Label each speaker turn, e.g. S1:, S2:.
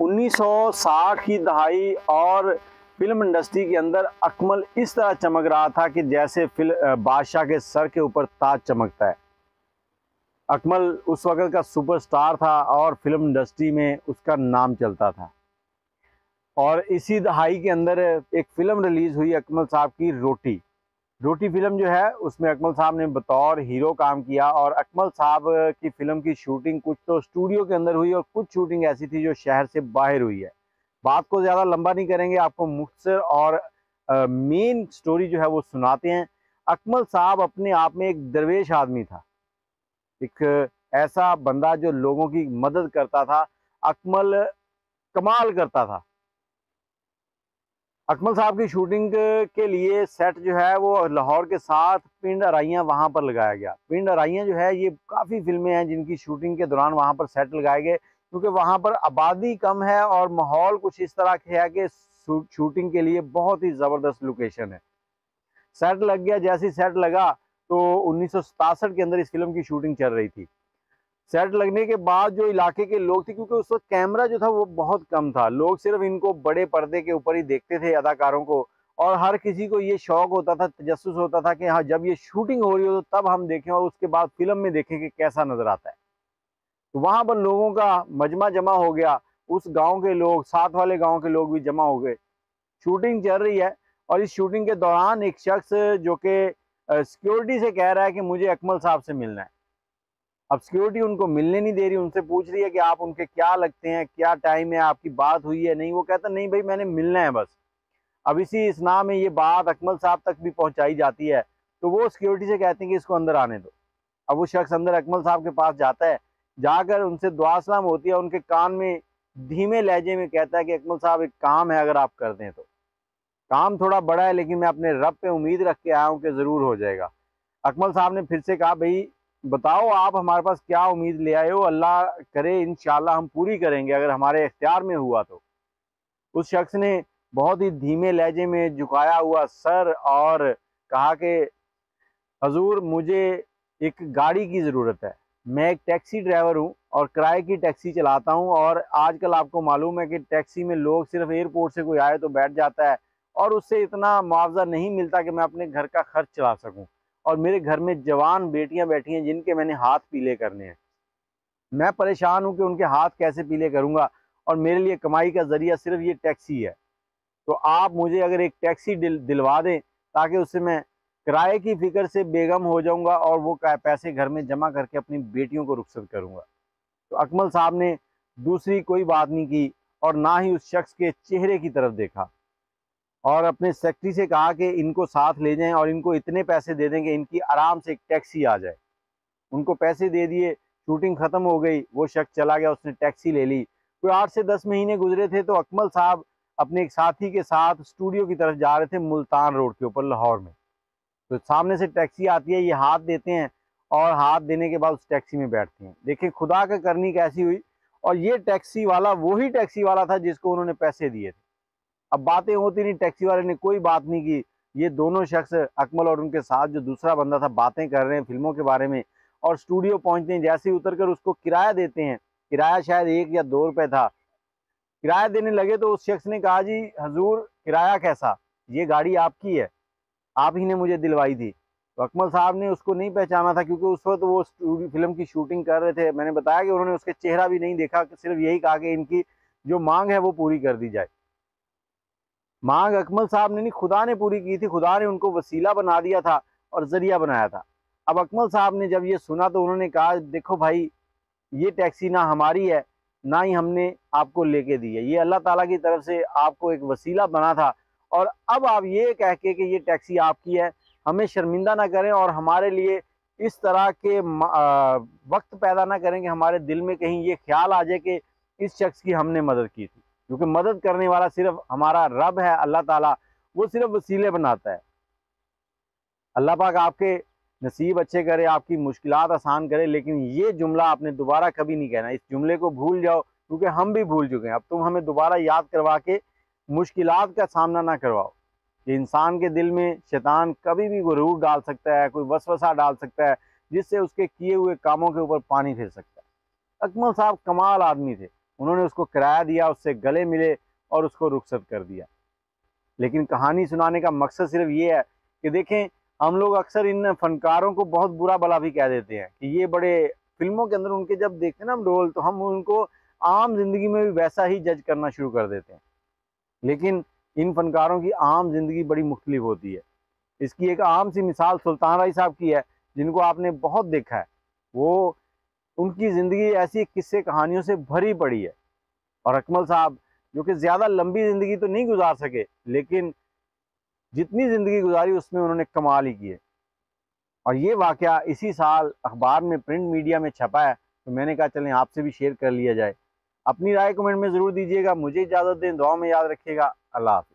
S1: 1960 की दहाई और फिल्म इंडस्ट्री के अंदर अकमल इस तरह चमक रहा था कि जैसे बादशाह के सर के ऊपर ताज चमकता है। अकमल उस वक्त का सुपरस्टार था और फिल्म इंडस्ट्री में उसका नाम चलता था। और इसी दहाई के अंदर एक फिल्म रिलीज हुई अकमल साहब की, रोटी। रोटी फिल्म जो है उसमें अकमल साहब ने बतौर हीरो काम किया। और अकमल साहब की फिल्म की शूटिंग कुछ तो स्टूडियो के अंदर हुई और कुछ शूटिंग ऐसी थी जो शहर से बाहर हुई है। बात को ज़्यादा लंबा नहीं करेंगे, आपको मुख्तसर और मेन स्टोरी जो है वो सुनाते हैं। अकमल साहब अपने आप में एक दरवेश आदमी था, एक ऐसा बंदा जो लोगों की मदद करता था। अकमल कमाल करता था। अकमल साहब की शूटिंग के लिए सेट जो है वो लाहौर के साथ पिंड अराइयाँ वहाँ पर लगाया गया। पिंड अराइयाँ जो है ये काफ़ी फिल्में हैं जिनकी शूटिंग के दौरान वहाँ पर सेट लगाए गए, क्योंकि वहाँ पर आबादी कम है और माहौल कुछ इस तरह के है कि शूटिंग के लिए बहुत ही ज़बरदस्त लोकेशन है। सेट लग गया। जैसे ही सेट लगा तो 1967 के अंदर इस फिल्म की शूटिंग चल रही थी। सेट लगने के बाद जो इलाके के लोग थे, क्योंकि उस वक्त कैमरा जो था वो बहुत कम था, लोग सिर्फ इनको बड़े पर्दे के ऊपर ही देखते थे अदाकारों को। और हर किसी को ये शौक होता था, तजस्सुस होता था कि हाँ जब ये शूटिंग हो रही हो तो तब हम देखें और उसके बाद फिल्म में देखें कि कैसा नजर आता है। तो वहां पर लोगों का मजमा जमा हो गया। उस गाँव के लोग, साथ वाले गाँव के लोग भी जमा हो गए। शूटिंग चल रही है और इस शूटिंग के दौरान एक शख्स जो कि सिक्योरिटी से कह रहा है कि मुझे अकमल साहब से मिलना है। अब सिक्योरिटी उनको मिलने नहीं दे रही, उनसे पूछ रही है कि आप उनके क्या लगते हैं, क्या टाइम है, आपकी बात हुई है नहीं। वो कहता नहीं भाई मैंने मिलना है बस। अब इसी इसना में ये बात अकमल साहब तक भी पहुंचाई जाती है, तो वो सिक्योरिटी से कहते हैं कि इसको अंदर आने दो। अब वो शख्स अंदर अकमल साहब के पास जाता है, जाकर उनसे दुआ सलाम होती है। उनके कान में धीमे लहजे में कहता है कि अकमल साहब एक काम है, अगर आप कर दें तो। काम थोड़ा बड़ा है लेकिन मैं अपने रब पे उम्मीद रख के आया हूँ कि ज़रूर हो जाएगा। अकमल साहब ने फिर से कहा भाई बताओ आप हमारे पास क्या उम्मीद ले आए हो, अल्लाह करे इंशाल्लाह हम पूरी करेंगे अगर हमारे इख्तियार में हुआ तो। उस शख्स ने बहुत ही धीमे लहजे में झुकाया हुआ सर और कहा कि हजूर मुझे एक गाड़ी की ज़रूरत है। मैं एक टैक्सी ड्राइवर हूँ और किराए की टैक्सी चलाता हूँ, और आजकल आपको मालूम है कि टैक्सी में लोग सिर्फ एयरपोर्ट से कोई आए तो बैठ जाता है और उससे इतना मुआवजा नहीं मिलता कि मैं अपने घर का खर्च चला सकूँ। और मेरे घर में जवान बेटियां बैठी हैं जिनके मैंने हाथ पीले करने हैं। मैं परेशान हूं कि उनके हाथ कैसे पीले करूंगा, और मेरे लिए कमाई का जरिया सिर्फ ये टैक्सी है। तो आप मुझे अगर एक टैक्सी दिलवा दें ताकि उससे मैं किराए की फिक्र से बेगम हो जाऊंगा और वो पैसे घर में जमा करके अपनी बेटियों को रुखसत करूंगा। तो अकमल साहब ने दूसरी कोई बात नहीं की और ना ही उस शख्स के चेहरे की तरफ देखा, और अपने सेक्रेटरी से कहा कि इनको साथ ले जाएं और इनको इतने पैसे दे देंगे इनकी आराम से एक टैक्सी आ जाए। उनको पैसे दे दिए, शूटिंग ख़त्म हो गई, वो शख्स चला गया, उसने टैक्सी ले ली। कोई 8 से 10 महीने गुजरे थे तो अकमल साहब अपने एक साथी के साथ स्टूडियो की तरफ जा रहे थे, मुल्तान रोड के ऊपर लाहौर में। तो सामने से टैक्सी आती है, ये हाथ देते हैं और हाथ देने के बाद उस टैक्सी में बैठते हैं। देखिए खुदा का करनी कैसी हुई, और ये टैक्सी वाला वही टैक्सी वाला था जिसको उन्होंने पैसे दिए थे। अब बातें होती नहीं, टैक्सी वाले ने कोई बात नहीं की। ये दोनों शख्स अकमल और उनके साथ जो दूसरा बंदा था बातें कर रहे हैं फिल्मों के बारे में, और स्टूडियो पहुंचते हैं। जैसे ही उतर कर उसको किराया देते हैं, किराया शायद 1 या 2 रुपए था, किराया देने लगे तो उस शख्स ने कहा जी हजूर किराया कैसा, ये गाड़ी आपकी है, आप ही ने मुझे दिलवाई थी। तो अकमल साहब ने उसको नहीं पहचाना था क्योंकि उस वक्त वो फिल्म की शूटिंग कर रहे थे। मैंने बताया कि उन्होंने उसके चेहरा भी नहीं देखा, सिर्फ यही कहा कि इनकी जो मांग है वो पूरी कर दी जाए। मांग अकमल साहब ने नहीं, खुदा ने पूरी की थी। खुदा ने उनको वसीला बना दिया था और जरिया बनाया था। अब अकमल साहब ने जब ये सुना तो उन्होंने कहा देखो भाई ये टैक्सी ना हमारी है ना ही हमने आपको लेके दी है, ये अल्लाह ताला की तरफ से आपको एक वसीला बना था। और अब आप ये कह के कि ये टैक्सी आपकी है हमें शर्मिंदा ना करें और हमारे लिए इस तरह के वक्त पैदा ना करें कि हमारे दिल में कहीं ये ख्याल आ जाए कि इस शख्स की हमने मदद की थी। क्योंकि मदद करने वाला सिर्फ हमारा रब है, अल्लाह ताला, वो सिर्फ वसीले बनाता है। अल्लाह पाक आपके नसीब अच्छे करे, आपकी मुश्किलात आसान करे, लेकिन ये जुमला आपने दोबारा कभी नहीं कहना। इस जुमले को भूल जाओ क्योंकि हम भी भूल चुके हैं। अब तुम हमें दोबारा याद करवा के मुश्किलात का सामना ना करवाओ। कि इंसान के दिल में शैतान कभी भी गुरूर डाल सकता है, कोई वसवसा डाल सकता है जिससे उसके किए हुए कामों के ऊपर पानी फिर सकता है। अकमल साहब कमाल आदमी थे। उन्होंने उसको किराया दिया, उससे गले मिले और उसको रुखसत कर दिया। लेकिन कहानी सुनाने का मकसद सिर्फ ये है कि देखें, हम लोग अक्सर इन फनकारों को बहुत बुरा भला भी कह देते हैं कि ये बड़े, फिल्मों के अंदर उनके जब देखते हैं ना हम रोल, तो हम उनको आम जिंदगी में भी वैसा ही जज करना शुरू कर देते हैं। लेकिन इन फनकारों की आम जिंदगी बड़ी मुख्तलिफ होती है। इसकी एक आम सी मिसाल सुल्तान राय साहब की है, जिनको आपने बहुत देखा है। वो, उनकी ज़िंदगी ऐसी किस्से कहानियों से भरी पड़ी है। और अकमल साहब, जो कि ज़्यादा लंबी ज़िंदगी तो नहीं गुजार सके, लेकिन जितनी ज़िंदगी गुजारी उसमें उन्होंने कमाल ही किए। और ये वाक़या इसी साल अखबार में, प्रिंट मीडिया में छपा है, तो मैंने कहा चलें आपसे भी शेयर कर लिया जाए। अपनी राय कमेंट में ज़रूर दीजिएगा। मुझे इजाज़त दें, दुआ में याद रखिएगा। अल्लाह हाफ़िज़।